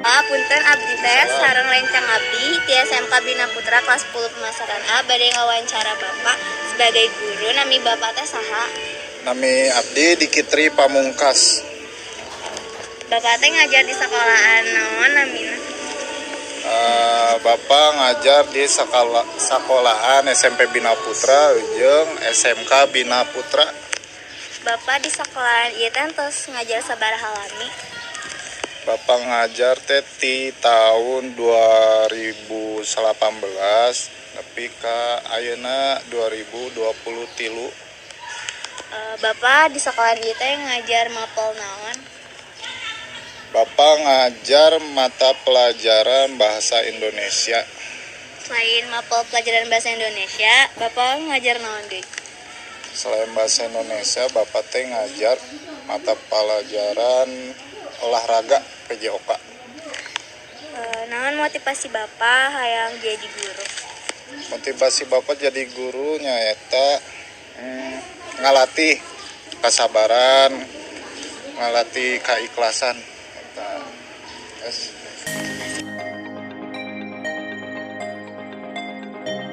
Punten abdi teh sareng lencang abdi di SMK Bina Putra kelas 10 pemasaran A bade ngawawancara Bapak sebagai guru. Nami Bapak teh saha? Nami abdi Dikitri Pamungkas. Bapak teh ngajar di sekolahan naon namina? Bapak ngajar di sekolahan SMP Bina Putra jeung SMK Bina Putra. Bapak di sekolahan ieu teh tos ngajar sabaraha lami? Bapak ngajar teh ti tahun 2018 nepi ka ayeuna 2023. Bapak di sekolahan ieu teh ngajar mapel naon? Bapak ngajar mata pelajaran bahasa Indonesia. Selain mapel pelajaran bahasa Indonesia, Bapak ngajar naon deui? Selain bahasa Indonesia, Bapak teh ngajar mata pelajaran olahraga PJOK. Naon motivasi Bapak hayang jadi guru? Motivasi Bapak jadi guru nyaeta ngalatih kesabaran, ngalatih keikhlasan. Eta.